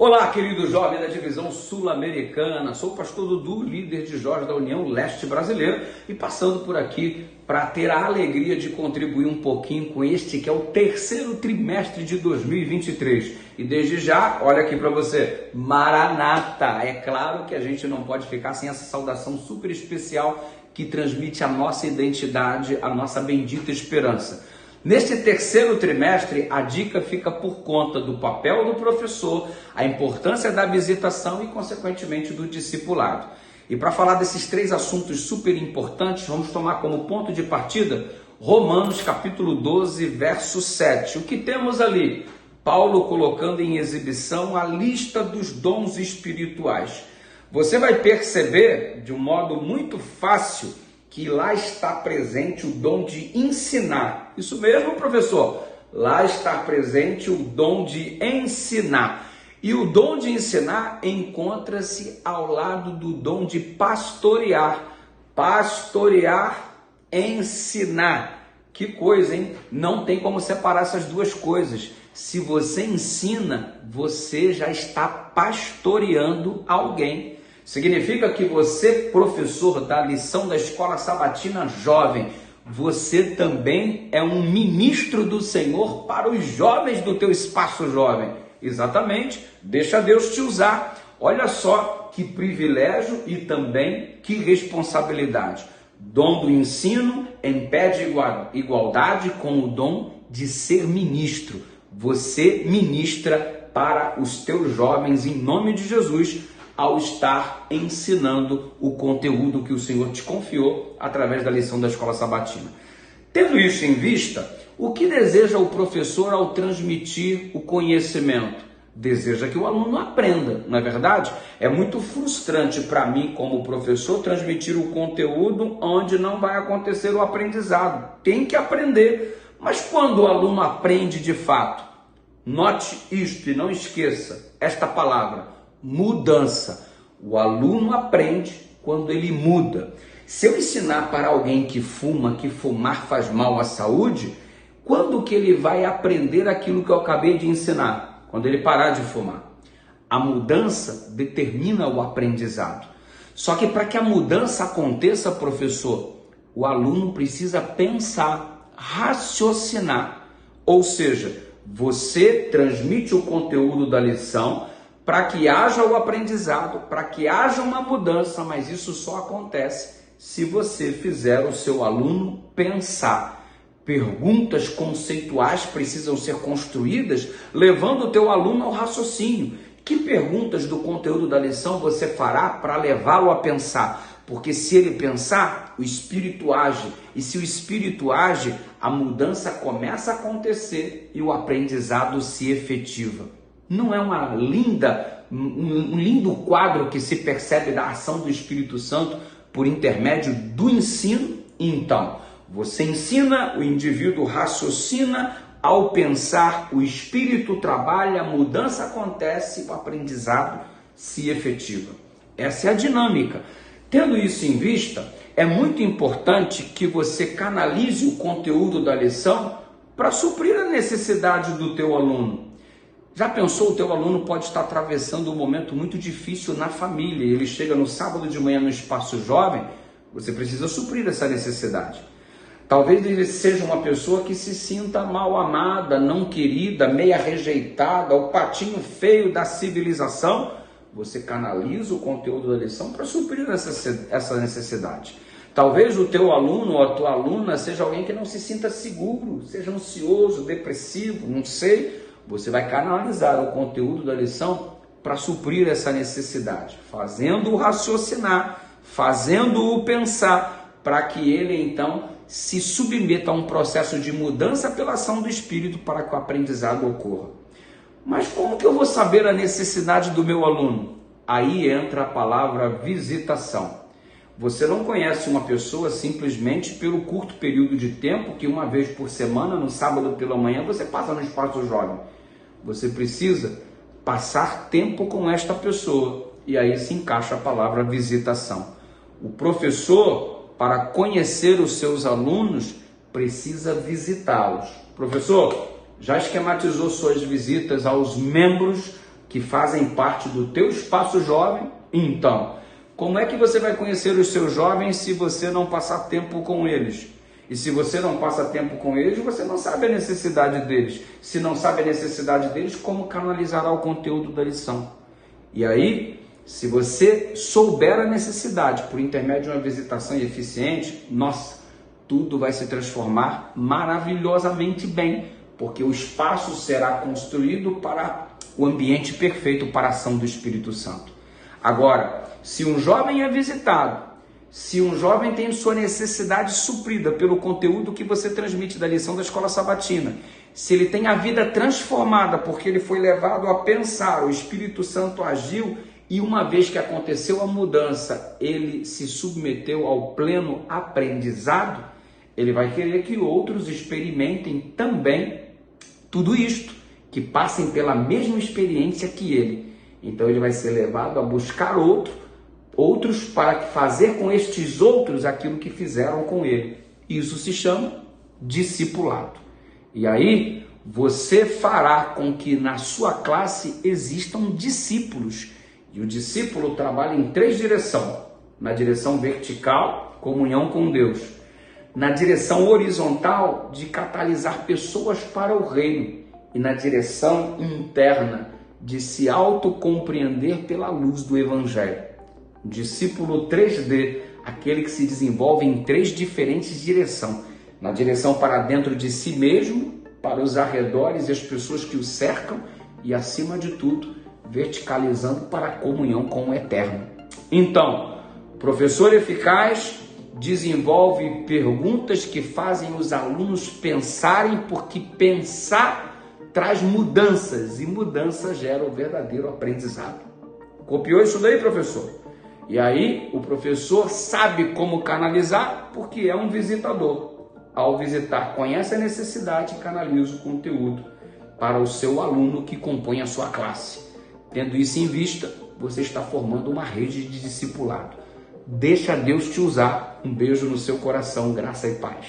Olá, querido jovem da divisão sul-americana, sou o pastor Dudu, líder de jovens da União Leste Brasileira e passando por aqui para ter a alegria de contribuir um pouquinho com este que é o terceiro trimestre de 2023. E desde já, olha aqui para você, Maranata! É claro que a gente não pode ficar sem essa saudação super especial que transmite a nossa identidade, a nossa bendita esperança. Neste terceiro trimestre, a dica fica por conta do papel do professor, a importância da visitação e, consequentemente, do discipulado. E para falar desses três assuntos super importantes, vamos tomar como ponto de partida Romanos capítulo 12, verso 7. O que temos ali? Paulo colocando em exibição a lista dos dons espirituais. Você vai perceber, de um modo muito fácil, que lá está presente o dom de ensinar. Isso mesmo, professor? Lá está presente o dom de ensinar. E o dom de ensinar encontra-se ao lado do dom de pastorear. Pastorear, ensinar. Que coisa, hein? Não tem como separar essas duas coisas. Se você ensina, você já está pastoreando alguém. Significa que você, professor da lição da escola sabatina jovem, você também é um ministro do Senhor para os jovens do teu espaço jovem. Exatamente, deixa Deus te usar. Olha só que privilégio e também que responsabilidade. Dom do ensino impede igualdade com o dom de ser ministro. Você ministra para os teus jovens em nome de Jesus, ao estar ensinando o conteúdo que o Senhor te confiou através da lição da escola sabatina. Tendo isso em vista, o que deseja o professor ao transmitir o conhecimento? Deseja que o aluno aprenda, não é verdade? É muito frustrante para mim, como professor, transmitir o conteúdo onde não vai acontecer o aprendizado. Tem que aprender, mas quando o aluno aprende de fato? Note isto e não esqueça esta palavra: mudança. O aluno aprende quando ele muda. Se eu ensinar para alguém que fuma, que fumar faz mal à saúde, quando que ele vai aprender aquilo que eu acabei de ensinar? Quando ele parar de fumar. A mudança determina o aprendizado. Só que para que a mudança aconteça, professor, o aluno precisa pensar, raciocinar. Ou seja, você transmite o conteúdo da lição para que haja o aprendizado, para que haja uma mudança, mas isso só acontece se você fizer o seu aluno pensar. Perguntas conceituais precisam ser construídas, levando o teu aluno ao raciocínio. Que perguntas do conteúdo da lição você fará para levá-lo a pensar? Porque se ele pensar, o Espírito age. E se o Espírito age, a mudança começa a acontecer e o aprendizado se efetiva. Não é um lindo quadro que se percebe da ação do Espírito Santo por intermédio do ensino? Então, você ensina, o indivíduo raciocina, ao pensar, o Espírito trabalha, a mudança acontece, o aprendizado se efetiva. Essa é a dinâmica. Tendo isso em vista, é muito importante que você canalize o conteúdo da lição para suprir a necessidade do teu aluno. Já pensou, o teu aluno pode estar atravessando um momento muito difícil na família, ele chega no sábado de manhã no espaço jovem, você precisa suprir essa necessidade. Talvez ele seja uma pessoa que se sinta mal amada, não querida, meia rejeitada, o patinho feio da civilização. Você canaliza o conteúdo da lição para suprir essa necessidade. Talvez o teu aluno ou a tua aluna seja alguém que não se sinta seguro, seja ansioso, depressivo, não sei. Você vai canalizar o conteúdo da lição para suprir essa necessidade, fazendo-o raciocinar, fazendo-o pensar, para que ele então se submeta a um processo de mudança pela ação do Espírito para que o aprendizado ocorra. Mas como que eu vou saber a necessidade do meu aluno? Aí entra a palavra visitação. Você não conhece uma pessoa simplesmente pelo curto período de tempo que uma vez por semana, no sábado pela manhã, você passa no espaço jovem. Você precisa passar tempo com esta pessoa e aí se encaixa a palavra visitação. O professor, para conhecer os seus alunos, precisa visitá-los. Professor, já esquematizou suas visitas aos membros que fazem parte do teu espaço jovem. Então, como é que você vai conhecer os seus jovens se você não passar tempo com eles? E se você não passa tempo com eles, você não sabe a necessidade deles. Se não sabe a necessidade deles, como canalizará o conteúdo da lição? E aí, se você souber a necessidade por intermédio de uma visitação eficiente, nossa, tudo vai se transformar maravilhosamente bem, porque o espaço será construído para o ambiente perfeito para a ação do Espírito Santo. Agora, se um jovem é visitado, se um jovem tem sua necessidade suprida pelo conteúdo que você transmite da lição da escola sabatina, se ele tem a vida transformada porque ele foi levado a pensar, o Espírito Santo agiu e uma vez que aconteceu a mudança, ele se submeteu ao pleno aprendizado, ele vai querer que outros experimentem também tudo isto, que passem pela mesma experiência que ele. Então ele vai ser levado a buscar outros para fazer com estes outros aquilo que fizeram com ele. Isso se chama discipulado. E aí você fará com que na sua classe existam discípulos. E o discípulo trabalha em 3 direções. Na direção vertical, comunhão com Deus. Na direção horizontal, de catalisar pessoas para o reino. E na direção interna, de se autocompreender pela luz do Evangelho. Discípulo 3D, aquele que se desenvolve em 3 diferentes direções. Na direção para dentro de si mesmo, para os arredores e as pessoas que o cercam e, acima de tudo, verticalizando para a comunhão com o Eterno. Então, professor eficaz desenvolve perguntas que fazem os alunos pensarem, porque pensar traz mudanças e mudança gera o verdadeiro aprendizado. Copiou isso daí, professor? E aí o professor sabe como canalizar porque é um visitador. Ao visitar, conhece a necessidade e canaliza o conteúdo para o seu aluno que compõe a sua classe. Tendo isso em vista, você está formando uma rede de discipulado. Deixa Deus te usar. Um beijo no seu coração, graça e paz.